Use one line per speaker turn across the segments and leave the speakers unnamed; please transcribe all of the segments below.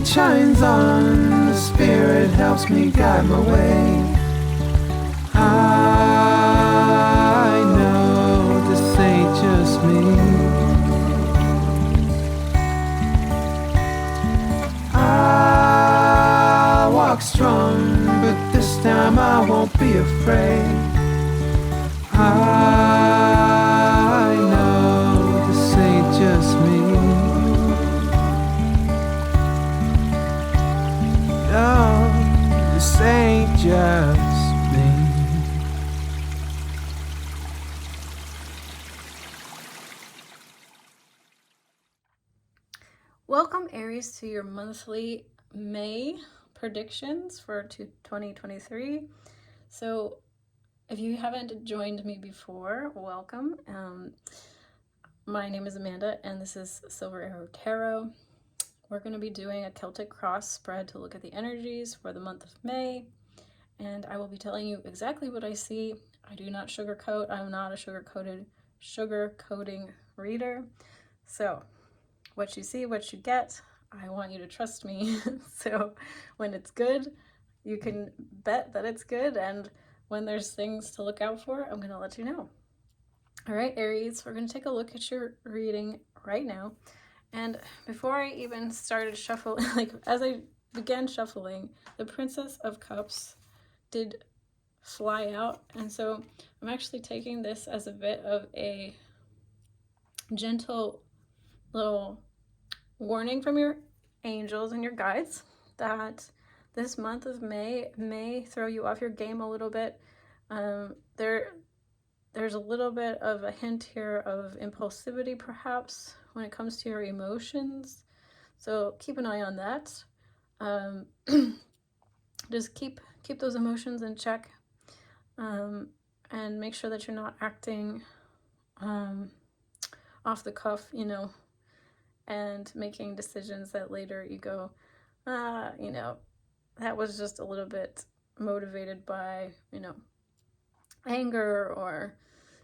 light shines on, the Spirit helps me guide my way. I know this ain't just me. I walk strong, but this time I won't be afraid. I know this ain't just me. No, this ain't just me.
Welcome, Aries, to your monthly May predictions for 2023. So if you haven't joined me before, welcome. My name is Amanda, and this is Silver Arrow Tarot. We're going to be doing a Celtic cross spread to look at the energies for the month of May, and I will be telling you exactly what I see. I do not sugarcoat. I'm not a sugarcoating reader. So what you see, what you get, I want you to trust me. So when it's good, you can bet that it's good, and when there's things to look out for, I'm going to let you know. All right, Aries, we're going to take a look at your reading right now. And before I even started shuffling, as I began shuffling, the Princess of Cups did fly out. And so I'm actually taking this as a bit of a gentle little warning from your angels and your guides that this month of May may throw you off your game a little bit. There's a little bit of a hint here of impulsivity, perhaps, when it comes to your emotions. So keep an eye on that. Just keep those emotions in check, and make sure that you're not acting off the cuff, and making decisions that later you go, that was just a little bit motivated by, anger or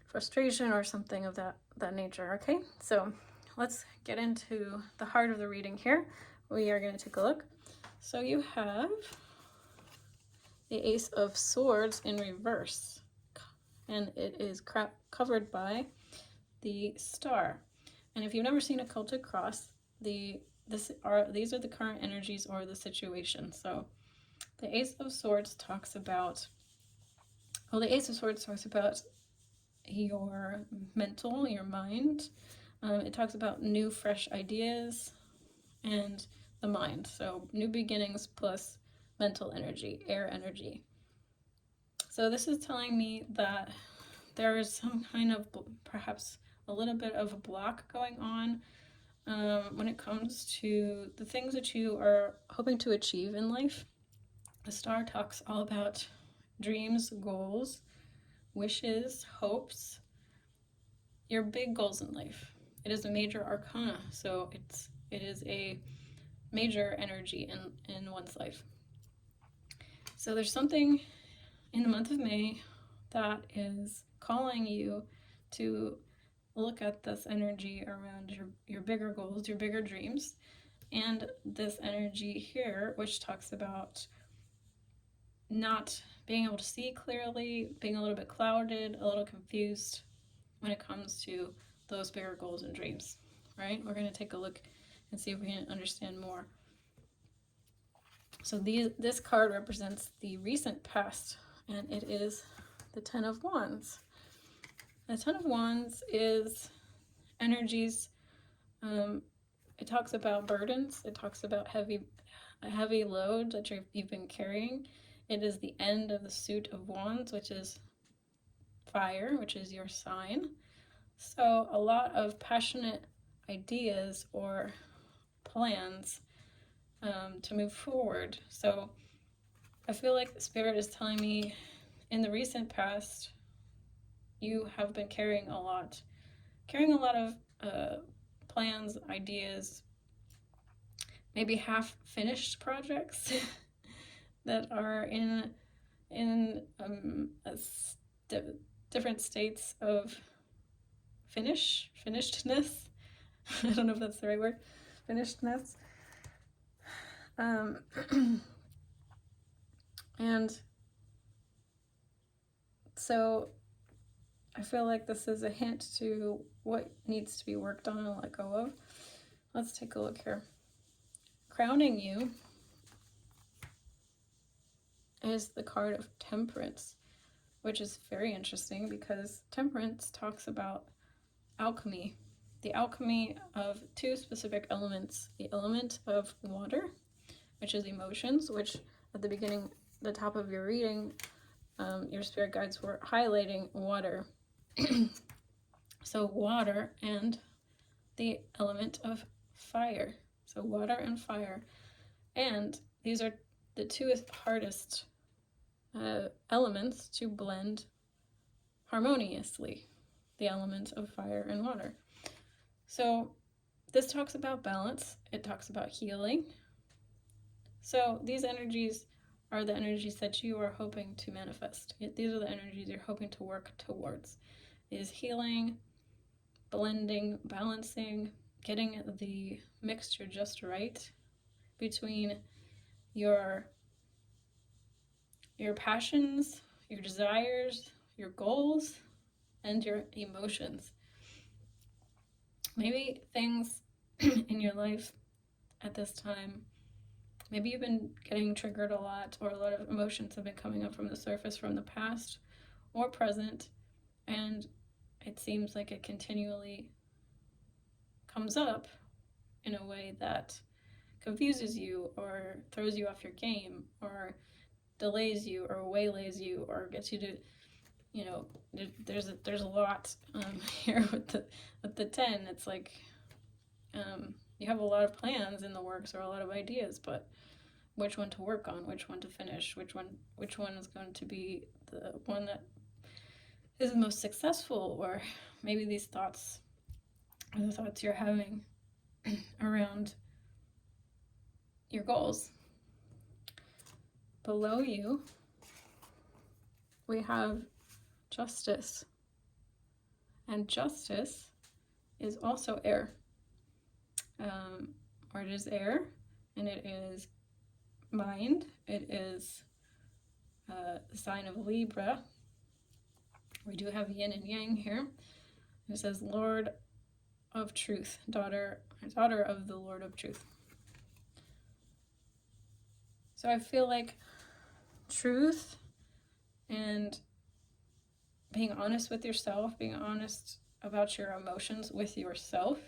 frustration or something of that nature. Okay, so let's get into the heart of the reading here. We are going to take a look. So you have the Ace of Swords in reverse, and it is covered by the Star. And if you've never seen a Celtic cross, these are the current energies or the situation. So the Ace of Swords talks about, your mental, your mind. It talks about new, fresh ideas and the mind. So new beginnings plus mental energy, air energy. So this is telling me that there is some kind of, perhaps a little bit of a block going on when it comes to the things that you are hoping to achieve in life. The Star talks all about dreams, goals, wishes, hopes, your big goals in life. It is a major arcana, so it is a major energy in one's life. So there's something in the month of May that is calling you to look at this energy around your bigger goals, your bigger dreams, and this energy here, which talks about not being able to see clearly, being a little bit clouded, a little confused when it comes to those bigger goals and dreams, right? We're going to take a look and see if we can understand more. So this card represents the recent past, and it is the Ten of Wands. The Ten of Wands is energies. It talks about burdens. It talks about a heavy load that you've been carrying. It is the end of the suit of wands, which is fire, which is your sign. So a lot of passionate ideas or plans to move forward. So I feel like the Spirit is telling me in the recent past, you have been carrying a lot of plans, ideas, maybe half-finished projects that are in different states of finishedness. I don't know if that's the right word. Finishedness. And so I feel like this is a hint to what needs to be worked on and let go of. Let's take a look here. Crowning you is the card of Temperance, which is very interesting because Temperance talks about alchemy, the alchemy of two specific elements: the element of water, which is emotions, which at the beginning, the top of your reading, your spirit guides were highlighting water. So water, and the element of fire. So water and fire. And these are the two hardest elements to blend harmoniously, the element of fire and water. So this talks about balance. It talks about healing. So these energies are the energies that you are hoping to manifest. These are the energies you're hoping to work towards. Is healing, blending, balancing, getting the mixture just right between your passions, your desires, your goals, and your emotions. Maybe things in your life at this time, maybe you've been getting triggered a lot, or a lot of emotions have been coming up from the surface from the past or present, and it seems like it continually comes up in a way that confuses you or throws you off your game or delays you or waylays you or gets you to, you know, there's a lot here with the 10. It's like you have a lot of plans in the works or a lot of ideas, but which one to work on, which one to finish, which one is going to be the one that is the most successful, or maybe these thoughts are the thoughts you're having around your goals. Below you, we have Justice. And Justice is also air. Or it is air, and it is mind. It is the sign of Libra. We do have yin and yang here. It says Lord of Truth, daughter of the Lord of Truth. So I feel like truth and being honest with yourself, being honest about your emotions with yourself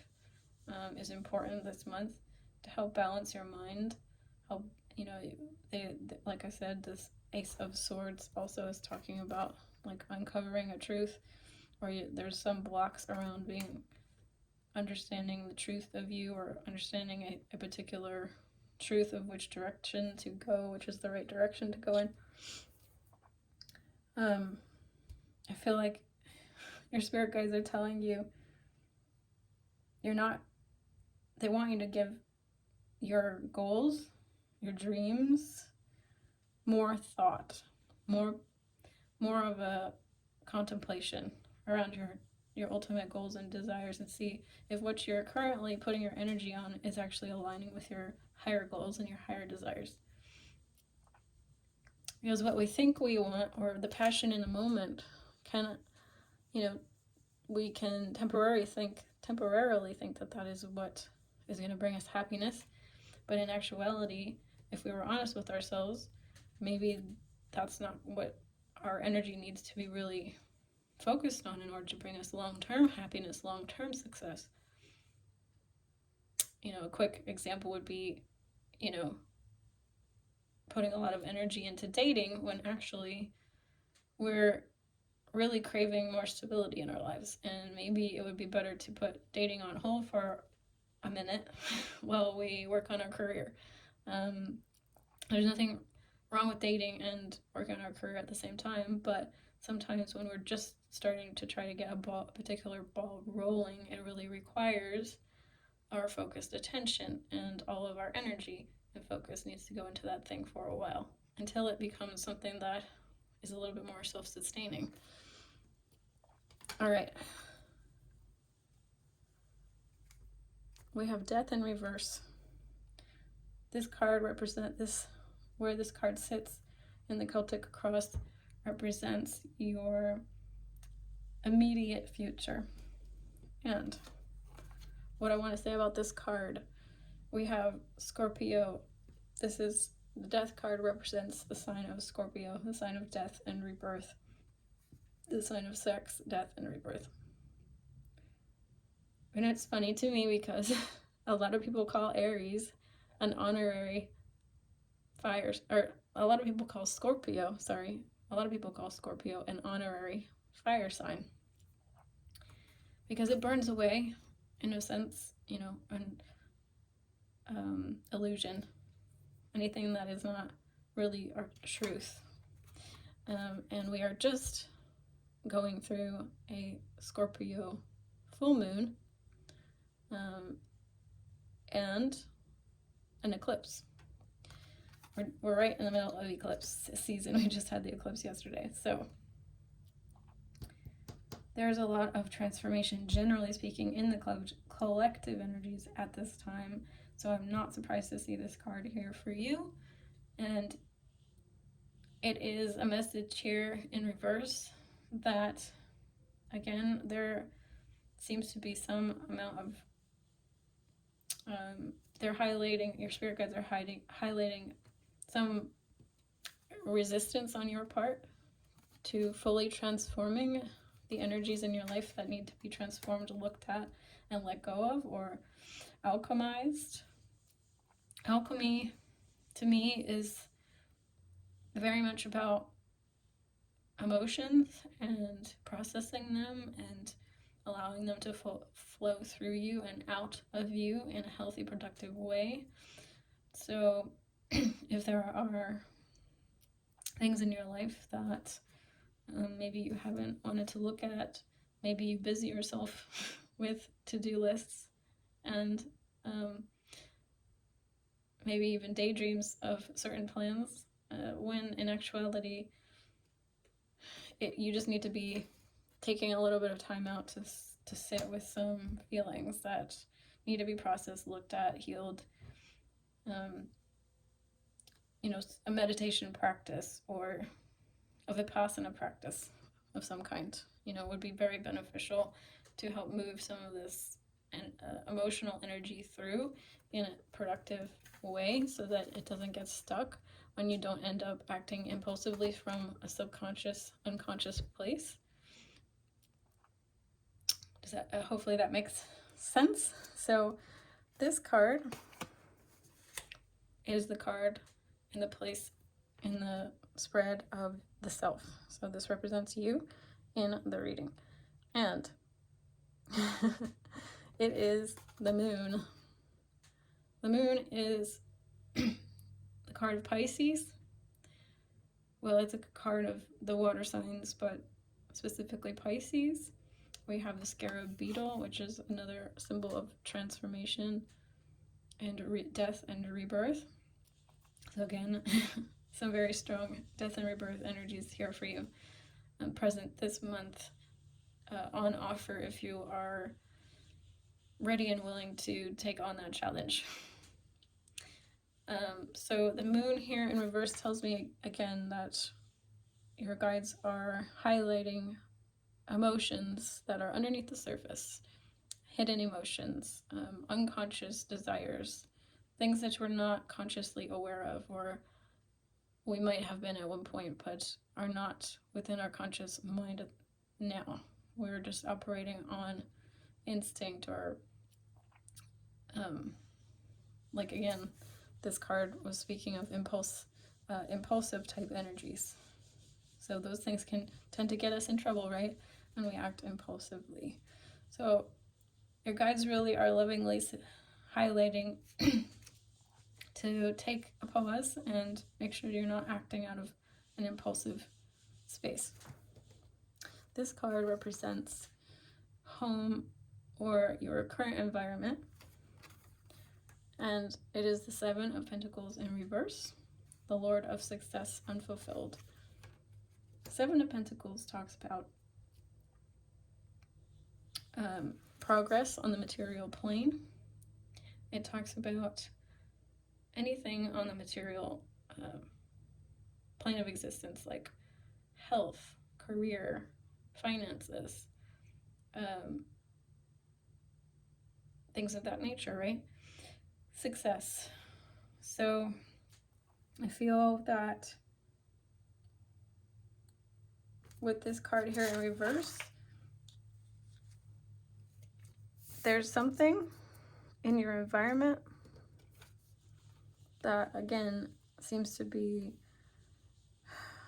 is important this month to help balance your mind. Help, you know, they like I said, this Ace of Swords also is talking about like uncovering a truth, or there's some blocks around understanding the truth of you, or understanding a particular truth of which direction to go, which is the right direction to go in. I feel like your spirit guides are telling you they want you to give your goals, your dreams, more thought, more of a contemplation around your ultimate goals and desires, and see if what you're currently putting your energy on is actually aligning with your higher goals and your higher desires. Because what we think we want, or the passion in the moment, we can temporarily think that is what is going to bring us happiness. But in actuality, if we were honest with ourselves, maybe that's not what our energy needs to be really focused on in order to bring us long-term happiness, long-term success. A quick example would be, putting a lot of energy into dating when actually we're really craving more stability in our lives. And maybe it would be better to put dating on hold for a minute while we work on our career. There's nothing wrong with dating and working on our career at the same time, but sometimes when we're just starting to try to get a particular ball rolling, it really requires our focused attention, and all of our energy and focus needs to go into that thing for a while until it becomes something that is a little bit more self-sustaining. All right. We have Death in reverse. this card represents this, where this card sits in the Celtic cross represents your immediate future. And what I want to say about this card, we have Scorpio. This is the death card, represents the sign of Scorpio, the sign of death and rebirth, the sign of sex, death, and rebirth. And it's funny to me because a lot of people call Aries an honorary fire, or a lot of people call Scorpio an honorary fire sign, because it burns away, in a sense, an illusion, anything that is not really our truth. And we are just going through a Scorpio full moon and an eclipse. We're right in the middle of eclipse season. We just had the eclipse yesterday. So there's a lot of transformation, generally speaking, in the collective energies at this time. So I'm not surprised to see this card here for you. And it is a message here in reverse that, again, there seems to be some amount of, they're highlighting, your spirit guides are highlighting some resistance on your part to fully transforming the energies in your life that need to be transformed, looked at, and let go of, or alchemized. Alchemy, to me, is very much about emotions and processing them and allowing them to flow through you and out of you in a healthy, productive way. So if there are things in your life that maybe you haven't wanted to look at, maybe you busy yourself with to-do lists and maybe even daydreams of certain plans, when in actuality you just need to be taking a little bit of time out to sit with some feelings that need to be processed, looked at, healed. A meditation practice or a vipassana practice of some kind, would be very beneficial to help move some of this emotional energy through in a productive way, so that it doesn't get stuck when you don't end up acting impulsively from a subconscious, unconscious place. Does that hopefully that makes sense? So this card is the card in the place in the spread of the self. So this represents you in the reading. And it is the moon. The moon is the card of Pisces. Well, it's a card of the water signs, but specifically Pisces. We have the scarab beetle, which is another symbol of transformation and death and rebirth. So again, some very strong death and rebirth energies here for you, present this month, on offer if you are ready and willing to take on that challenge. So the moon here in reverse tells me again that your guides are highlighting emotions that are underneath the surface, hidden emotions, unconscious desires, things that we're not consciously aware of, or we might have been at one point but are not within our conscious mind now. We're just operating on instinct, or like again, this card was speaking of impulsive type energies. So those things can tend to get us in trouble, right? When we act impulsively. So your guides really are lovingly highlighting to take a pause and make sure you're not acting out of an impulsive space. This card represents home or your current environment, and it is the Seven of Pentacles in reverse, the Lord of Success Unfulfilled. Seven of Pentacles talks about progress on the material plane. It talks about anything on the material plane of existence, like health, career, finances, things of that nature, right? Success. So I feel that with this card here in reverse, there's something in your environment that, again, seems to be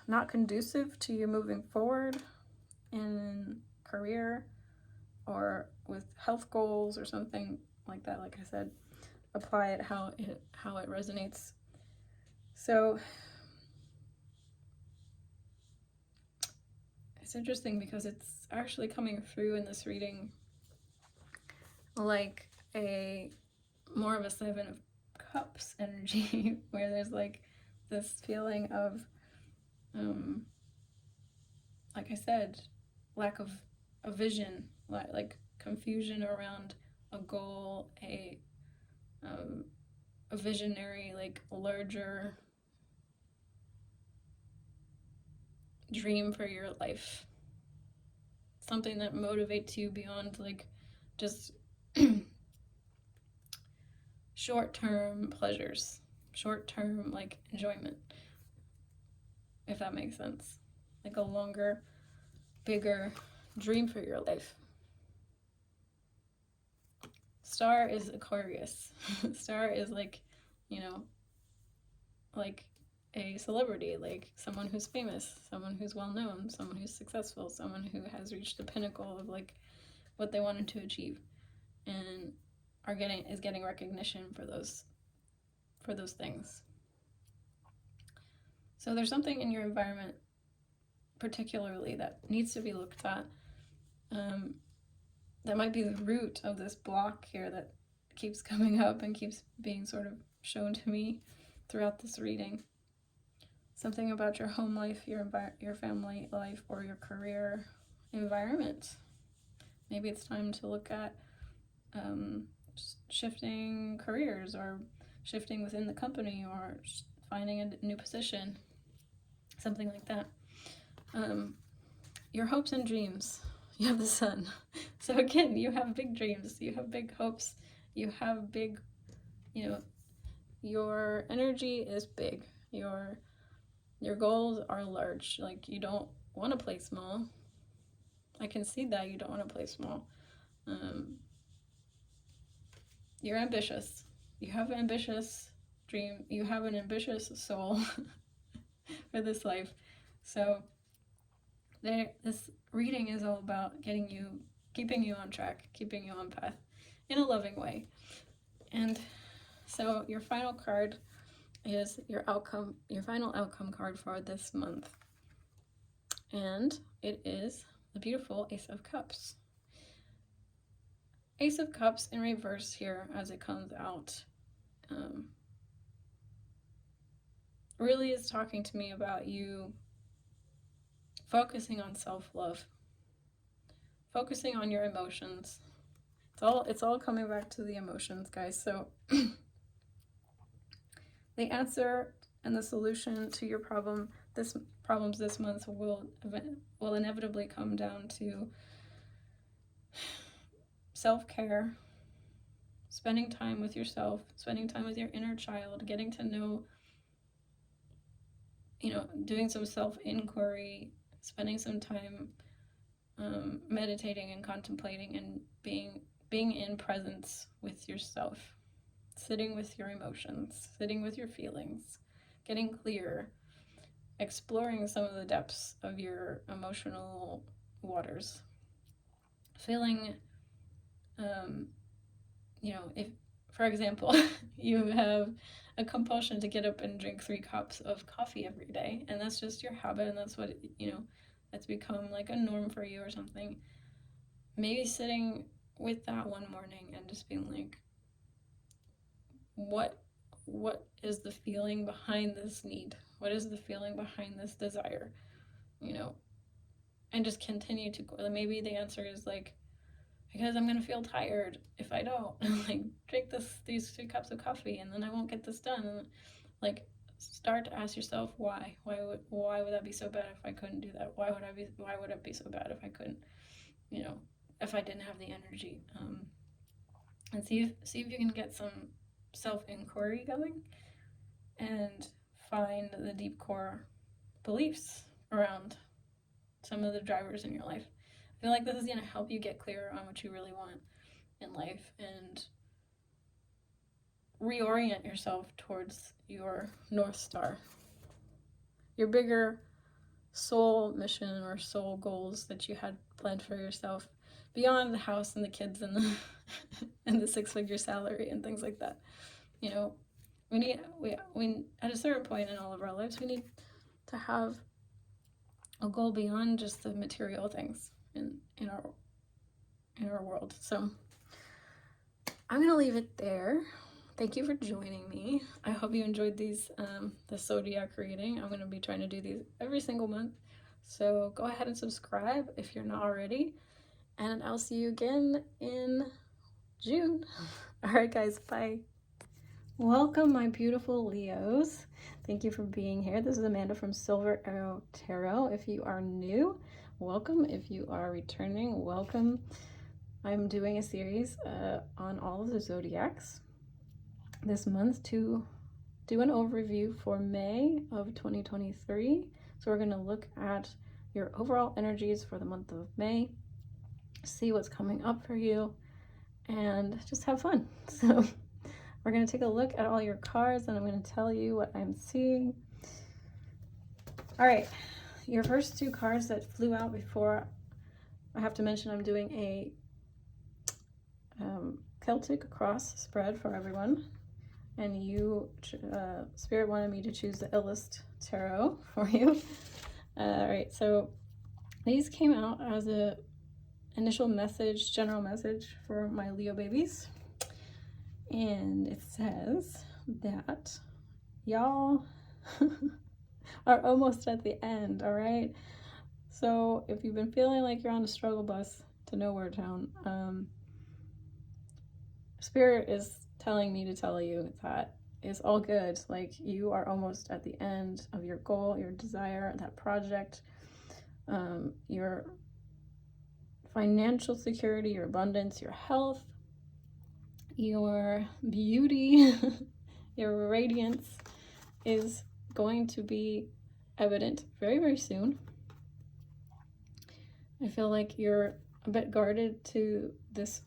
not conducive to you moving forward in career or with health goals or something like that. Like I said, apply it how it resonates. So it's interesting because it's actually coming through in this reading like a more of a Seven of Cups energy, where there's like this feeling of like I said, lack of a vision, like confusion around a goal, a visionary, like larger dream for your life, something that motivates you beyond like just short-term pleasures, short-term like enjoyment, if that makes sense. Like a longer, bigger dream for your life. Star is Aquarius. Star is like, you know, like a celebrity, like someone who's famous, someone who's well known, someone who's successful, someone who has reached the pinnacle of like what they wanted to achieve, and is getting recognition for those things. So there's something in your environment particularly that needs to be looked at. That might be the root of this block here that keeps coming up and keeps being sort of shown to me throughout this reading. Something about your home life, your family life, or your career environment. Maybe it's time to look at shifting careers, or shifting within the company, or finding a new position, something like that. Your hopes and dreams. You have the Sun. So again, you have big dreams, you have big hopes, you have big, your energy is big. Your goals are large. Like, you don't want to play small. I can see that you don't want to play small. You're ambitious. You have an ambitious dream. You have an ambitious soul for this life. So this reading is all about keeping you on track, keeping you on path in a loving way. And so your final card is your final outcome card for this month. And it is the beautiful Ace of Cups. Ace of Cups in reverse here as it comes out really is talking to me about you focusing on self-love, focusing on your emotions. It's all coming back to the emotions, guys. So the answer and the solution to your problems this month will inevitably come down to self-care, spending time with yourself, spending time with your inner child, getting to know, doing some self-inquiry, spending some time meditating and contemplating and being in presence with yourself, sitting with your emotions, sitting with your feelings, getting clear, exploring some of the depths of your emotional waters, feeling, if, for example, you have a compulsion to get up and drink 3 cups of coffee every day, and that's just your habit, and that's what, that's become like a norm for you or something. Maybe sitting with that one morning and just being like, what is the feeling behind this need? What is the feeling behind this desire? And just continue to go. Maybe the answer is like, because I'm gonna feel tired if I don't. Like, drink these 3 cups of coffee, and then I won't get this done. And like, start to ask yourself why. Why would that be so bad if I couldn't do that? Why would it be so bad if I couldn't, if I didn't have the energy? And see if you can get some self-inquiry going and find the deep core beliefs around some of the drivers in your life. I feel like this is going to help you get clearer on what you really want in life and reorient yourself towards your North Star, your bigger soul mission or soul goals that you had planned for yourself beyond the house and the kids and the and the 6-figure salary and things like that. We at a certain point in all of our lives, we need to have a goal beyond just the material things in our world. So I'm gonna leave it there. Thank you for joining me. I hope you enjoyed these the zodiac reading. I'm gonna be trying to do these every single month, so go ahead and subscribe if you're not already, and I'll see you again in June. All right, guys, bye. Welcome, my beautiful Leos. Thank you for being here. This is Amanda from Silver Arrow Tarot. If you are new, welcome. If you are returning, welcome. I'm doing a series on all of the zodiacs this month to do an overview for May of 2023. So we're going to look at your overall energies for the month of May, see what's coming up for you, and just have fun. So we're going to take a look at all your cards, and I'm going to tell you what I'm seeing. All right, your first 2 cards that flew out before, I have to mention I'm doing a Celtic cross spread for everyone, and you, Spirit wanted me to choose the illest tarot for you. All right, so these came out as a initial message, general message for my Leo babies. And it says that y'all are almost at the end, all right? So if you've been feeling like you're on a struggle bus to Nowhere Town, Spirit is telling me to tell you that it's all good. Like, you are almost at the end of your goal, your desire, that project, your financial security, your abundance, your health, your beauty, your radiance is going to be evident very, very soon. I feel like you're a bit guarded to this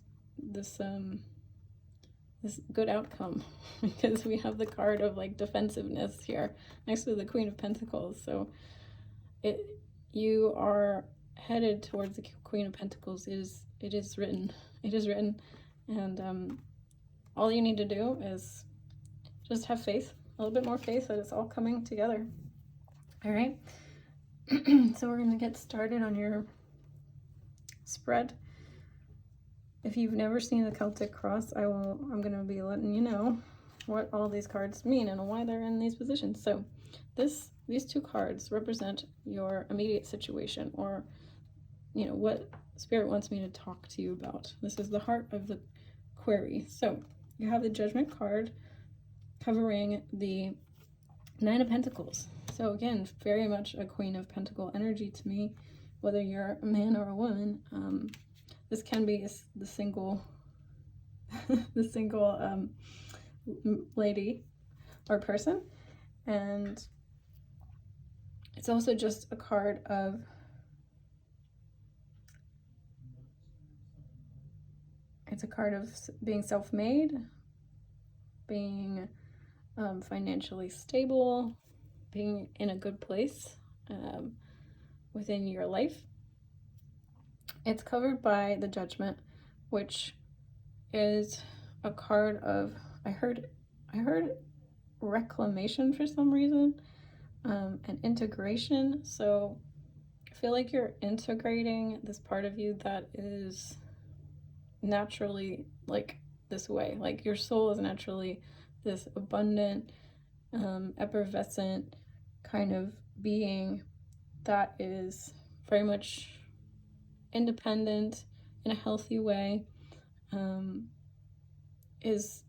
good outcome because we have the card of like defensiveness here next to the Queen of Pentacles. So you are headed towards the Queen of Pentacles. It is written, and all you need to do is just have faith, a little bit more faith that it's all coming together. All right. So we're going to get started on your spread. If you've never seen the Celtic cross, I'm going to be letting you know what all these cards mean and why they're in these positions. So these 2 cards represent your immediate situation, or what Spirit wants me to talk to you about. This is the heart of the query. So you have the Judgment card covering the 9 of Pentacles. So again, very much a Queen of Pentacle energy to me, whether you're a man or a woman. This can be the single lady or person, and it's also just a card of being self-made, being financially stable, being in a good place within your life. It's covered by the Judgment, which is a card of, I heard reclamation for some reason, and integration. So I feel like you're integrating this part of you that is naturally like this way. Like, your soul is naturally this abundant, effervescent kind of being that is very much independent, in a healthy way, is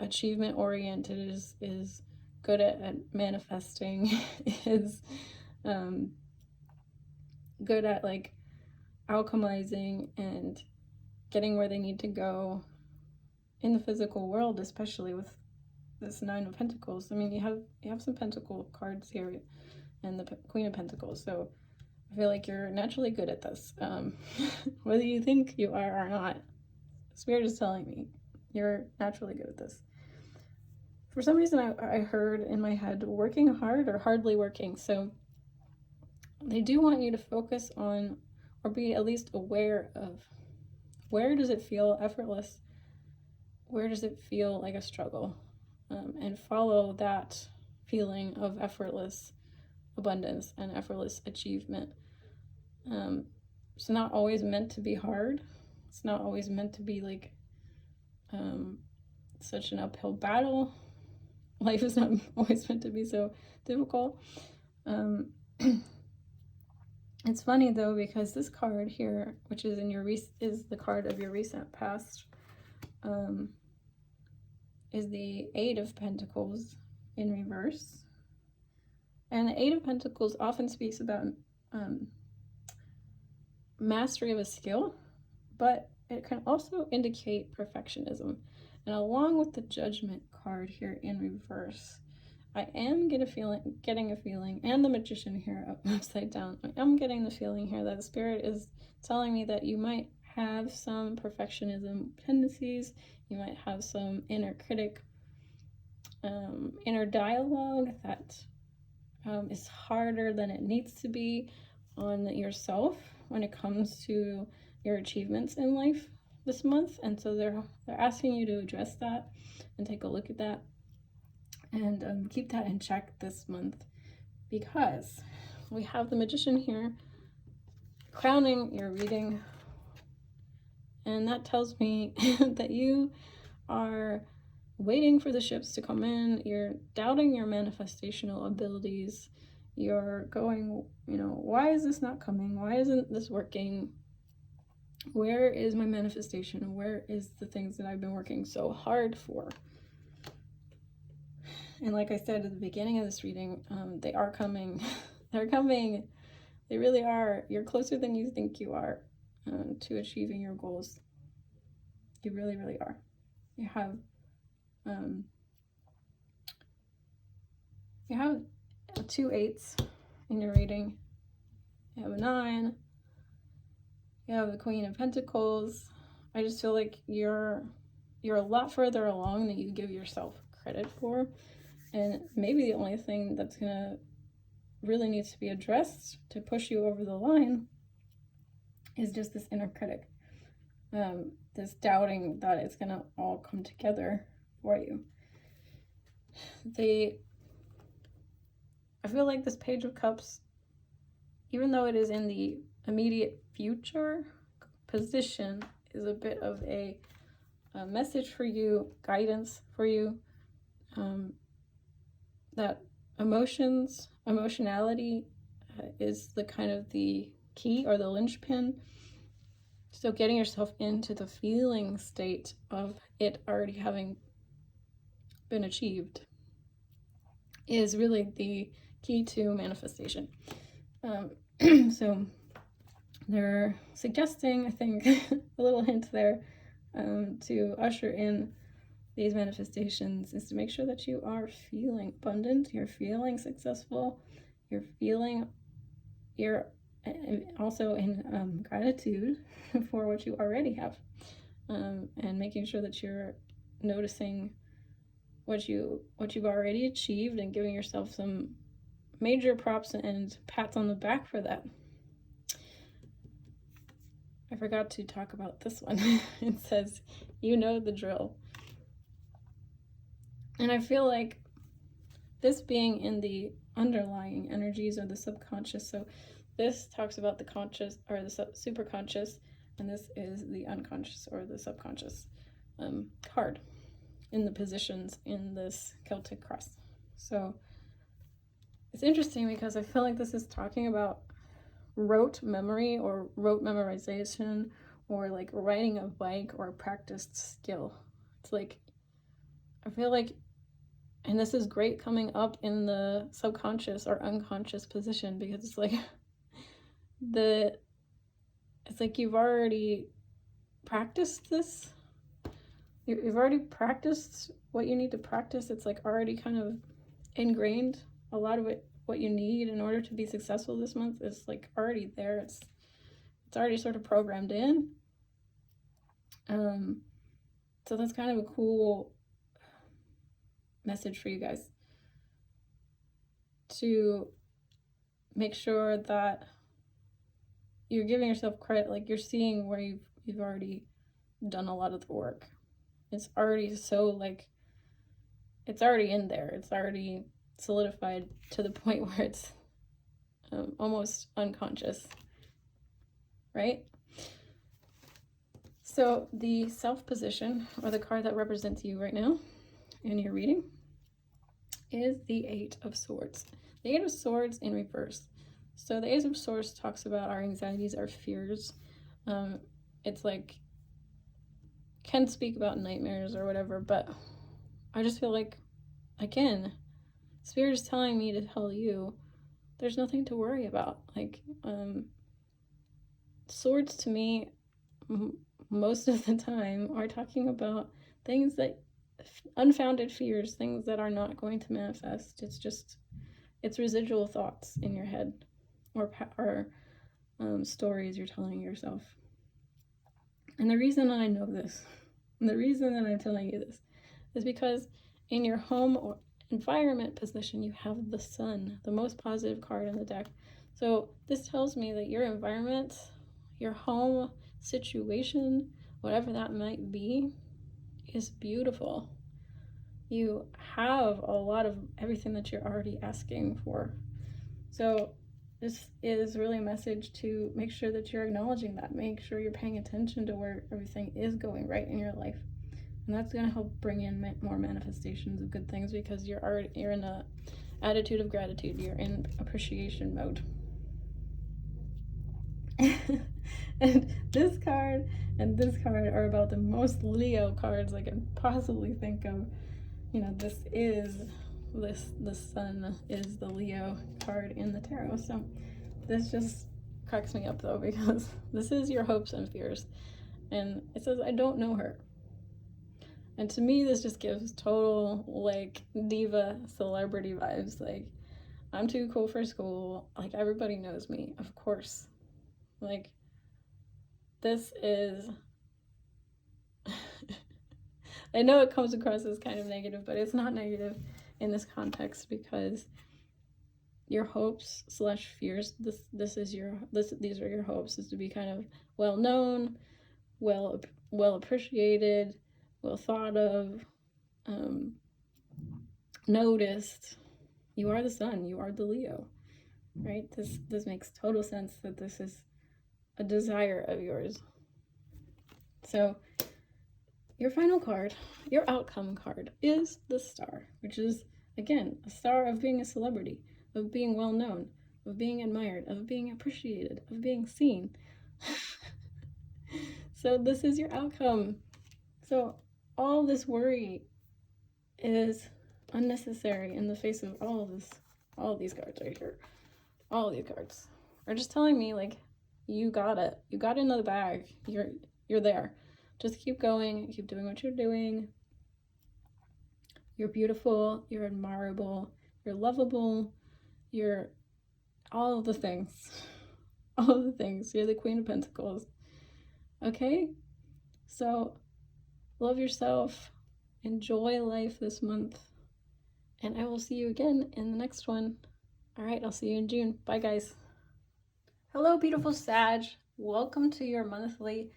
achievement oriented, is good at manifesting, is good at like alchemizing and getting where they need to go in the physical world, especially with this Nine of Pentacles. I mean, you have some Pentacle cards here and the Queen of Pentacles, so I feel like you're naturally good at this. Whether you think you are or not, Spirit is telling me you're naturally good at this. For some reason, I heard in my head working hard or hardly working. So they do want you to focus on, or be at least aware of, where does it feel effortless? Where does it feel like a struggle? And follow that feeling of effortless abundance and effortless achievement. It's not always meant to be hard. It's not always meant to be like such an uphill battle. Life is not always meant to be so difficult. It's funny though, because this card here, which is in your is the card of your recent past, is the Eight of Pentacles in reverse. And the Eight of Pentacles often speaks about mastery of a skill, but it can also indicate perfectionism. And along with the Judgment card here in reverse, I am getting a feeling, and the Magician here upside down, I am getting the feeling here that the Spirit is telling me that you might have some perfectionism tendencies. You might have some inner critic, inner dialogue that is harder than it needs to be on yourself when it comes to your achievements in life this month. And so they're asking you to address that and take a look at that and keep that in check this month, because we have the Magician here crowning your reading, and that tells me that you are waiting for the ships to come in. You're doubting your manifestational abilities. You're going, why is this not coming? Why isn't this working? Where is my manifestation? Where is the things that I've been working so hard for? And like I said at the beginning of this reading, they are coming. They're coming. They really are. You're closer than you think you are to achieving your goals. You really, really are. You have two eights in your reading. You have a 9. You have the Queen of Pentacles. I just feel like you're a lot further along than you give yourself credit for. And maybe the only thing that's gonna really needs to be addressed to push you over the line is just this inner critic. This doubting that it's gonna all come together for you. I feel like this Page of Cups, even though it is in the immediate future position, is a bit of a message for you, guidance for you, that emotionality is the kind of the key or the linchpin. So getting yourself into the feeling state of it already having been achieved is really the key to manifestation. So they're suggesting, I think, a little hint there to usher in these manifestations is to make sure that you are feeling abundant, you're feeling successful, you're also in gratitude for what you already have, and making sure that you're noticing what you've already achieved and giving yourself some major props and pats on the back for that. I forgot to talk about this one. It says, you know the drill. And I feel like this being in the underlying energies or the subconscious, so this talks about the conscious or the superconscious, and this is the unconscious or the subconscious card in the positions in this Celtic cross. So it's interesting because I feel like this is talking about rote memory or rote memorization or like riding a bike or a practiced skill. It's like, I feel like, and this is great coming up in the subconscious or unconscious position, because it's like it's like you've already practiced this. You've already practiced what you need to practice. It's like already kind of ingrained. A lot of it, what you need in order to be successful this month, is like already there. It's already sort of programmed in. So that's kind of a cool message for you guys, to make sure that you're giving yourself credit, like you're seeing where you've already done a lot of the work. It's already so, like, it's already in there. It's already solidified to the point where it's almost unconscious, right? So the self position, or the card that represents you right now in your reading, is the Eight of Swords. The Eight of Swords in reverse. So the Eight of Swords talks about our anxieties, our fears. It's like, can speak about nightmares or whatever, but I just feel like, again, Spirit is telling me to tell you there's nothing to worry about. Like, swords to me, most of the time, are talking about things that, unfounded fears, things that are not going to manifest. It's just, it's residual thoughts in your head, or stories you're telling yourself. And the reason I know this, and the reason that I'm telling you this, is because in your home or environment position, you have the Sun, the most positive card in the deck. So this tells me that your environment, your home situation, whatever that might be, is beautiful. You have a lot of everything that you're already asking for. So this is really a message to make sure that you're acknowledging that. Make sure you're paying attention to where everything is going right in your life. And that's going to help bring in more manifestations of good things, because you're in a attitude of gratitude. You're in appreciation mode. And this card and this card are about the most Leo cards I can possibly think of. You know, the Sun is the Leo card in the tarot. So this just cracks me up, though, because this is your hopes and fears. And it says, I don't know her. And to me, this just gives total, like, diva celebrity vibes. Like, I'm too cool for school. Like, everybody knows me, of course. Like, this is... I know it comes across as kind of negative, but it's not negative in this context, because your hopes / fears, these are your hopes, is to be kind of well known, well appreciated, well thought of, noticed. You are the Sun, you are the Leo, right? This makes total sense that this is a desire of yours. So your final card, your outcome card, is the Star, which is, again, a star of being a celebrity, of being well known, of being admired, of being appreciated, of being seen. So this is your outcome. So all this worry is unnecessary in the face of all of these cards right here. All of these cards are just telling me, like, you got it. You got it in the bag. You're there. Just keep going. Keep doing what you're doing. You're beautiful. You're admirable. You're lovable. You're all of the things. All of the things. You're the Queen of Pentacles. Okay? So love yourself. Enjoy life this month. And I will see you again in the next one. All right, I'll see you in June. Bye, guys. Hello, beautiful Sag. Welcome to your monthly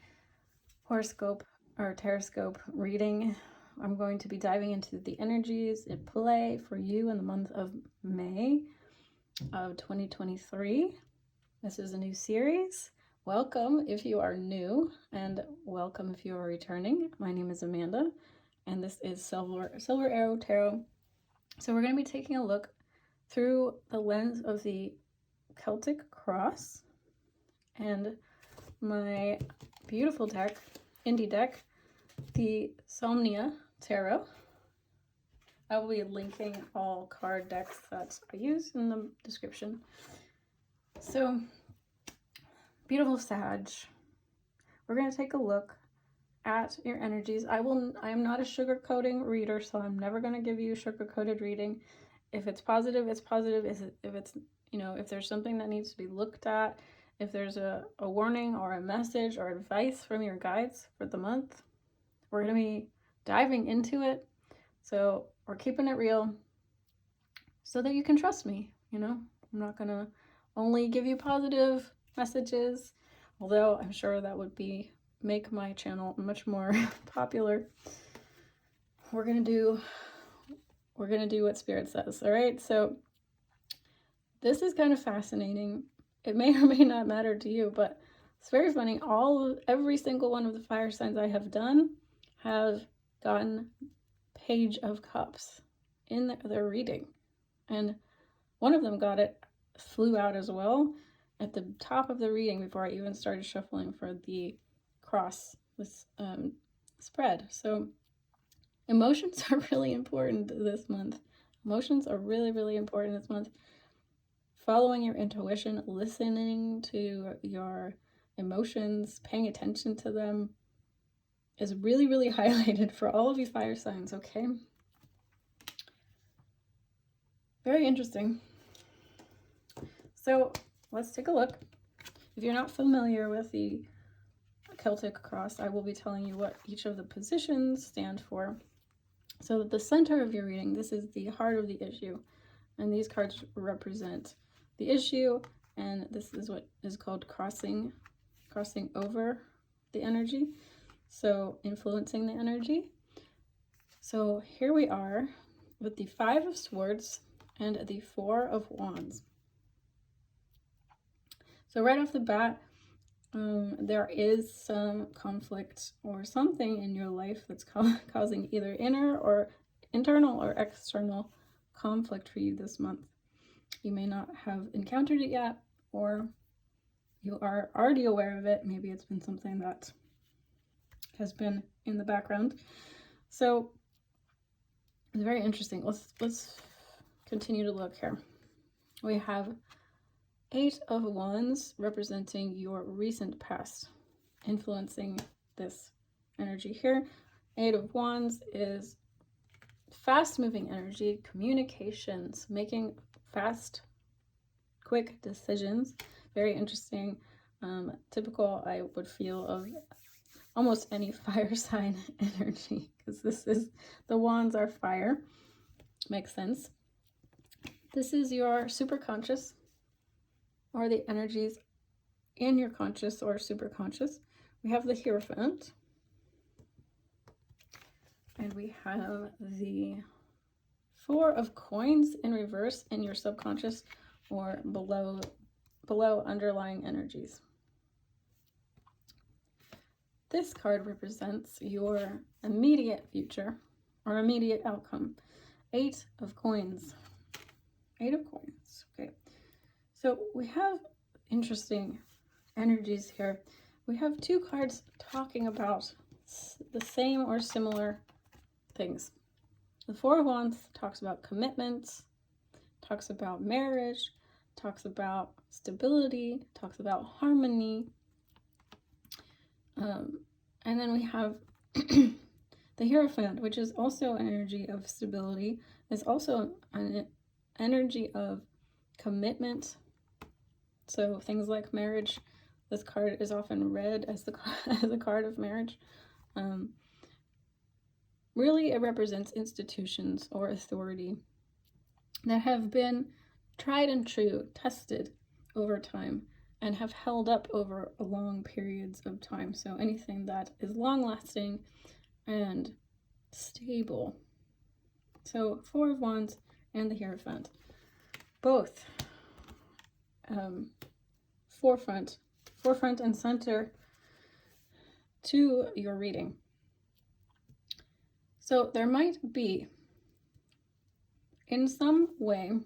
horoscope or taroscope reading. I'm going to be diving into the energies at play for you in the month of May of 2023. This is a new series. Welcome if you are new, and welcome if you are returning. My name is Amanda, and this is Silver Arrow Tarot. So we're going to be taking a look through the lens of the Celtic cross, and my beautiful deck, indie deck, the Somnia Tarot. I will be linking all card decks that I use in the description. So, beautiful Sag. We're going to take a look at your energies. I am not a sugarcoating reader, so I'm never going to give you a sugar-coated reading. If it's positive, it's positive. If it's, if there's something that needs to be looked at, if there's a warning or a message or advice from your guides for the month, we're going to be diving into it. So we're keeping it real so that you can trust me, I'm not going to only give you positive messages, although I'm sure that would make my channel much more popular. We're going to do what Spirit says, all right? So this is kind of fascinating. It may or may not matter to you, but it's very funny. Every single one of the fire signs I have done have gotten Page of Cups in their reading. And one of them flew out as well at the top of the reading before I even started shuffling for the cross, this spread. So emotions are really important this month. Emotions are really, really important this month. Following your intuition, listening to your emotions, paying attention to them is really, really highlighted for all of you fire signs, okay? Very interesting. So let's take a look. If you're not familiar with the Celtic cross, I will be telling you what each of the positions stand for. So at the center of your reading, this is the heart of the issue, and these cards represent the issue, and this is what is called crossing over the energy, so influencing the energy. So here we are with the 5 of Swords and the 4 of Wands. So right off the bat, there is some conflict or something in your life that's causing either internal or external conflict for you this month. You may not have encountered it yet, or you are already aware of it. Maybe it's been something that has been in the background. So it's very interesting. Let's continue to look here. We have 8 of Wands representing your recent past, influencing this energy here. 8 of Wands is fast-moving energy, communications, making fast, quick decisions. Very interesting. Typical, I would feel, of almost any fire sign energy, because the wands are fire. Makes sense. This is your superconscious, or the energies in your conscious or superconscious. We have the Hierophant, and we have the 4 of Coins in reverse in your subconscious or below underlying energies. This card represents your immediate future or immediate outcome. 8 of Coins. 8 of Coins. Okay. So we have interesting energies here. We have 2 cards talking about the same or similar things. The 4 of Wands talks about commitments, talks about marriage, talks about stability, talks about harmony. And then we have the Hierophant, which is also an energy of stability, is also an energy of commitment. So things like marriage, this card is often read as the card of marriage. Really, it represents institutions or authority that have been tried and true, tested over time, and have held up over long periods of time. So anything that is long-lasting and stable. So 4 of Wands and the Hierophant, both forefront and center to your reading. So there might be, in some way,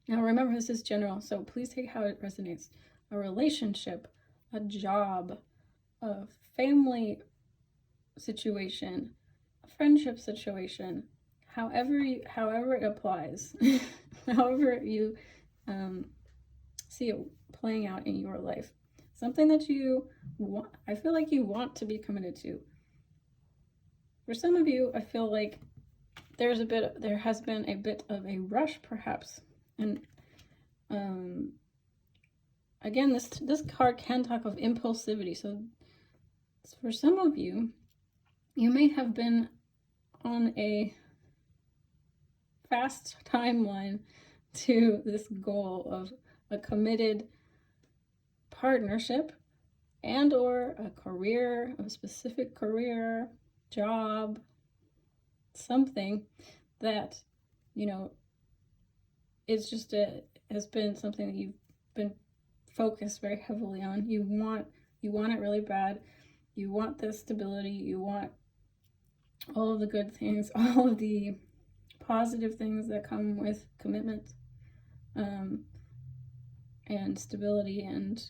now remember this is general, so please take how it resonates, a relationship a job, a family situation, a friendship situation, however it applies, however you see it playing out in your life. Something that you want, I feel like you want to be committed to. For some of you, I feel like there has been a bit of a rush, perhaps. And again, this card can talk of impulsivity. So for some of you, you may have been on a fast timeline to this goal of a committed partnership and or a career, a specific career, job, something that, you know, it's just has been something that you've been focused very heavily on. You want it really bad. You want the stability. You want all of the good things, all of the positive things that come with commitment, and stability, and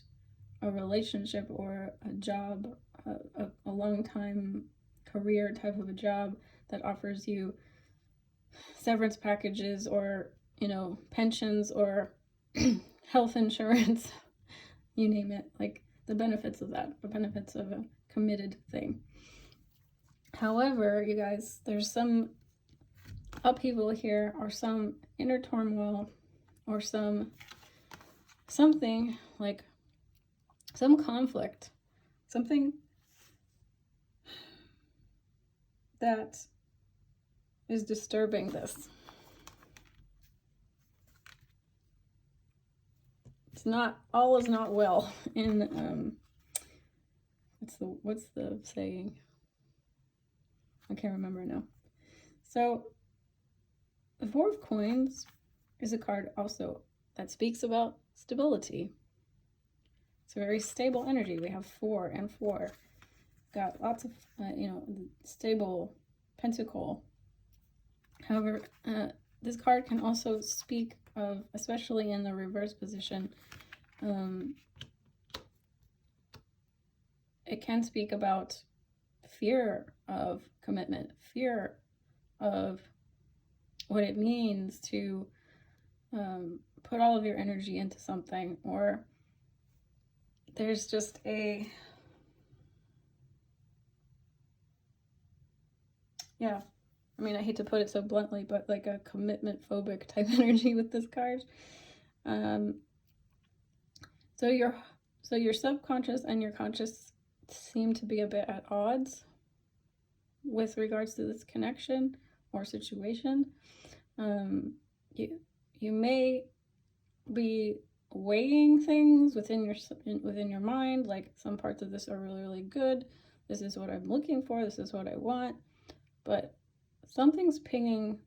a relationship or a job, a long time career type of a job that offers you severance packages or, you know, pensions or health insurance, you name it, like the benefits of that, the benefits of a committed thing. However, you guys, there's some upheaval here, or some inner turmoil, or something like some conflict, something that is disturbing this. It's not, all is not well in what's the saying? I can't remember now. So the Four of Coins is a card also that speaks about stability. It's a very stable energy. We have 4 and 4. Got lots of, stable pentacle. However, this card can also speak of, especially in the reverse position, it can speak about fear of commitment, fear of what it means to put all of your energy into something, or there's just I mean, I hate to put it so bluntly, but like a commitment phobic type energy with this card. So your subconscious and your conscious seem to be a bit at odds with regards to this connection or situation. You may be weighing things within your mind, like some parts of this are really, really good. This is what I'm looking for. This is what I want. But something's pinging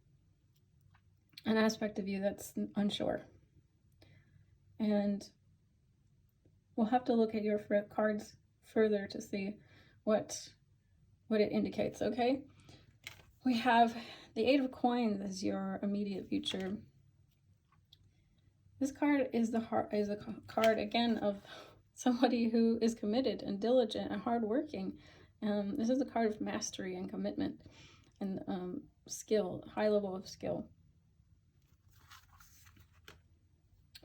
an aspect of you that's unsure. And we'll have to look at your cards further to see what it indicates, okay? We have the 8 of Coins as your immediate future. This card is a card, again, of somebody who is committed and diligent and hardworking. This is a card of mastery and commitment and skill, high level of skill.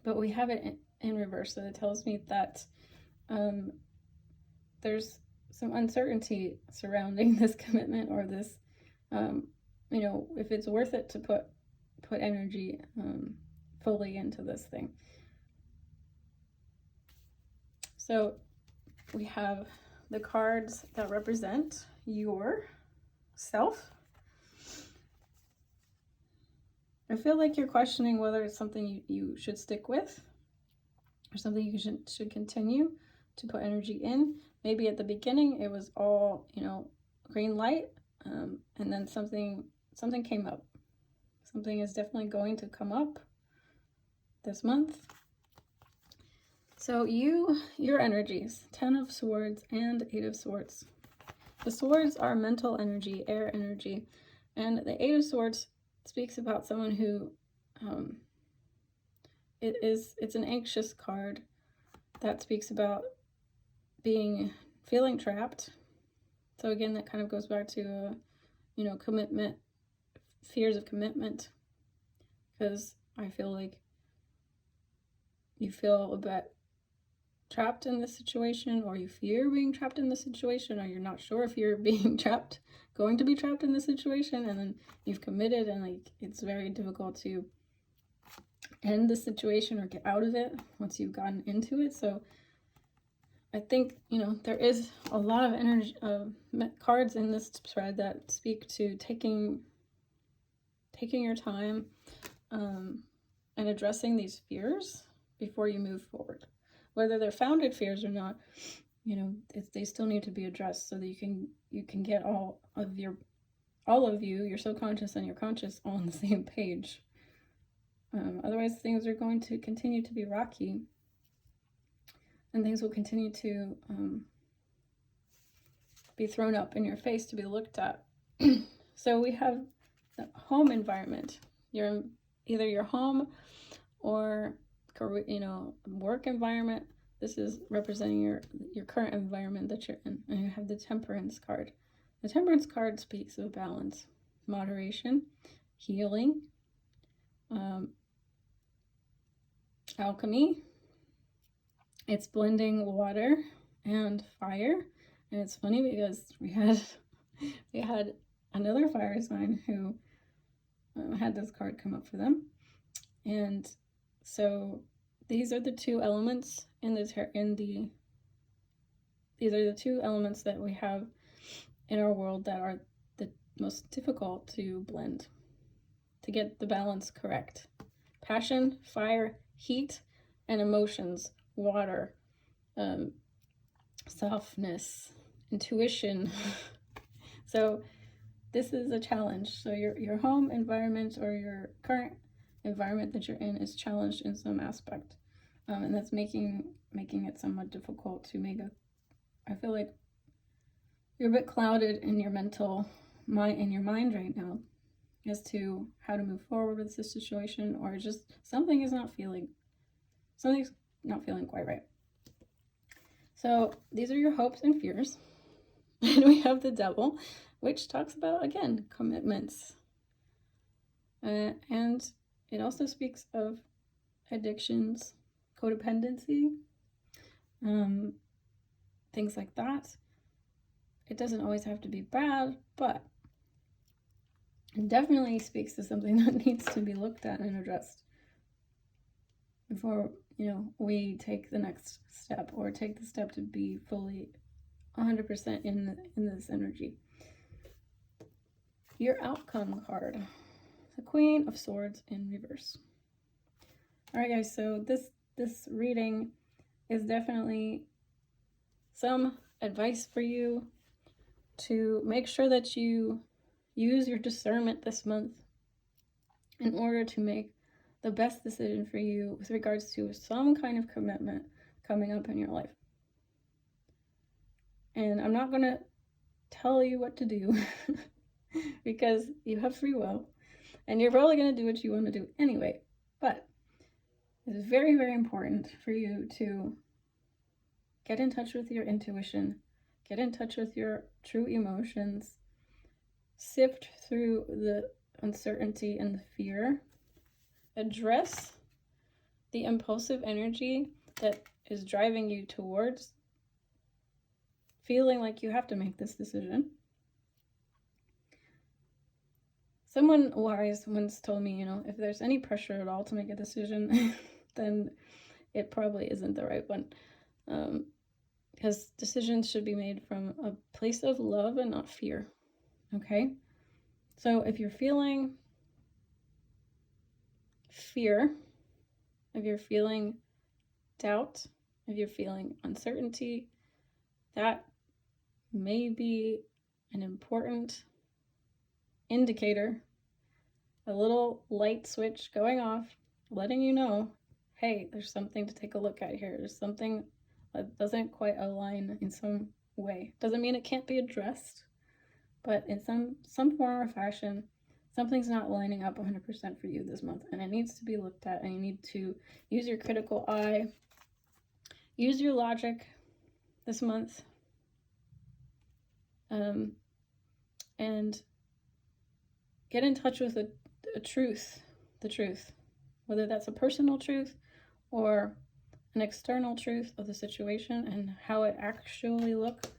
But we have it in reverse, so it tells me that there's some uncertainty surrounding this commitment, or this, if it's worth it to put energy fully into this thing. So we have the cards that represent your self. I feel like you're questioning whether it's something you should stick with, or something you should continue to put energy in. Maybe at the beginning it was all, green light, and then something came up. Something is definitely going to come up this month. So your energies, 10 of Swords and 8 of Swords. The Swords are mental energy, air energy, and the 8 of Swords speaks about someone who, it's an anxious card that speaks about feeling trapped. So again, that kind of goes back to, commitment, fears of commitment, because I feel like you feel a bit trapped in this situation, or you fear being trapped in this situation, or you're not sure if you're being going to be trapped in this situation, and then you've committed, and like it's very difficult to end the situation or get out of it once you've gotten into it. So I think, there is a lot of energy cards in this spread that speak to taking your time and addressing these fears before you move forward. Whether they're founded fears or not, they still need to be addressed so that you can get all of you, your subconscious and your conscious, all on the same page. Otherwise, things are going to continue to be rocky, and things will continue to be thrown up in your face to be looked at. So we have the home environment. Either your home or work environment. This is representing your current environment that you're in. And you have the Temperance card. The Temperance card speaks of balance, moderation, healing, alchemy. It's blending water and fire. And it's funny because we had another fire sign who had this card come up for them. And so these are the two elements these are the two elements that we have in our world that are the most difficult to blend, to get the balance correct. Passion, fire, heat, and emotions, water, softness, intuition. So this is a challenge. So your home environment or your current environment that you're in is challenged in some aspect, and that's making it somewhat difficult to I feel like you're a bit clouded in your mind right now as to how to move forward with this situation, or just something's not feeling quite right. So these are your hopes and fears. And we have the Devil, which talks about, again, commitments. And it also speaks of addictions, codependency, things like that. It doesn't always have to be bad, but it definitely speaks to something that needs to be looked at and addressed before, we take the next step, or take the step to be fully 100% in this energy. Your outcome card, the Queen of Swords in reverse. All right, guys, so this reading is definitely some advice for you to make sure that you use your discernment this month in order to make the best decision for you with regards to some kind of commitment coming up in your life. And I'm not going to tell you what to do because you have free will and you're probably going to do what you want to do anyway. But it's very, very important for you to get in touch with your intuition, get in touch with your true emotions, sift through the uncertainty and the fear, address the impulsive energy that is driving you towards feeling like you have to make this decision. Someone wise once told me, if there's any pressure at all to make a decision, then it probably isn't the right one. Because decisions should be made from a place of love and not fear. Okay? So if you're feeling fear, if you're feeling doubt, if you're feeling uncertainty, that may be an important indicator, a little light switch going off, letting you know, hey, there's something to take a look at here. There's something that doesn't quite align in some way. Doesn't mean it can't be addressed, but in some form or fashion, something's not lining up 100% for you this month, and it needs to be looked at, and you need to use your critical eye, use your logic, this month. And get in touch with the truth, whether that's a personal truth or an external truth of the situation and how it actually looks.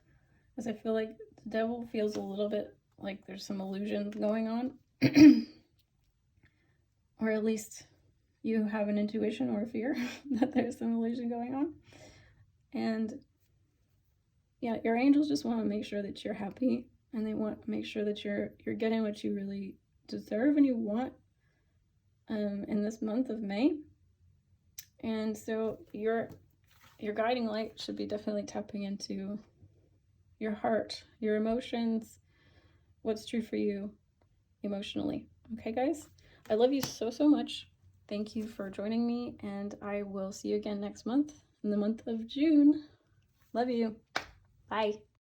Because I feel like the devil feels a little bit like there's some illusion going on. Or at least you have an intuition or a fear that there's some illusion going on. And yeah, your angels just want to make sure that you're happy, and they want to make sure that you're getting what you really deserve and you want in this month of May. And so your guiding light should be definitely tapping into your heart, your emotions, what's true for you emotionally. Okay, guys? I love you so, so much. Thank you for joining me, and I will see you again next month, in the month of June. Love you. Bye.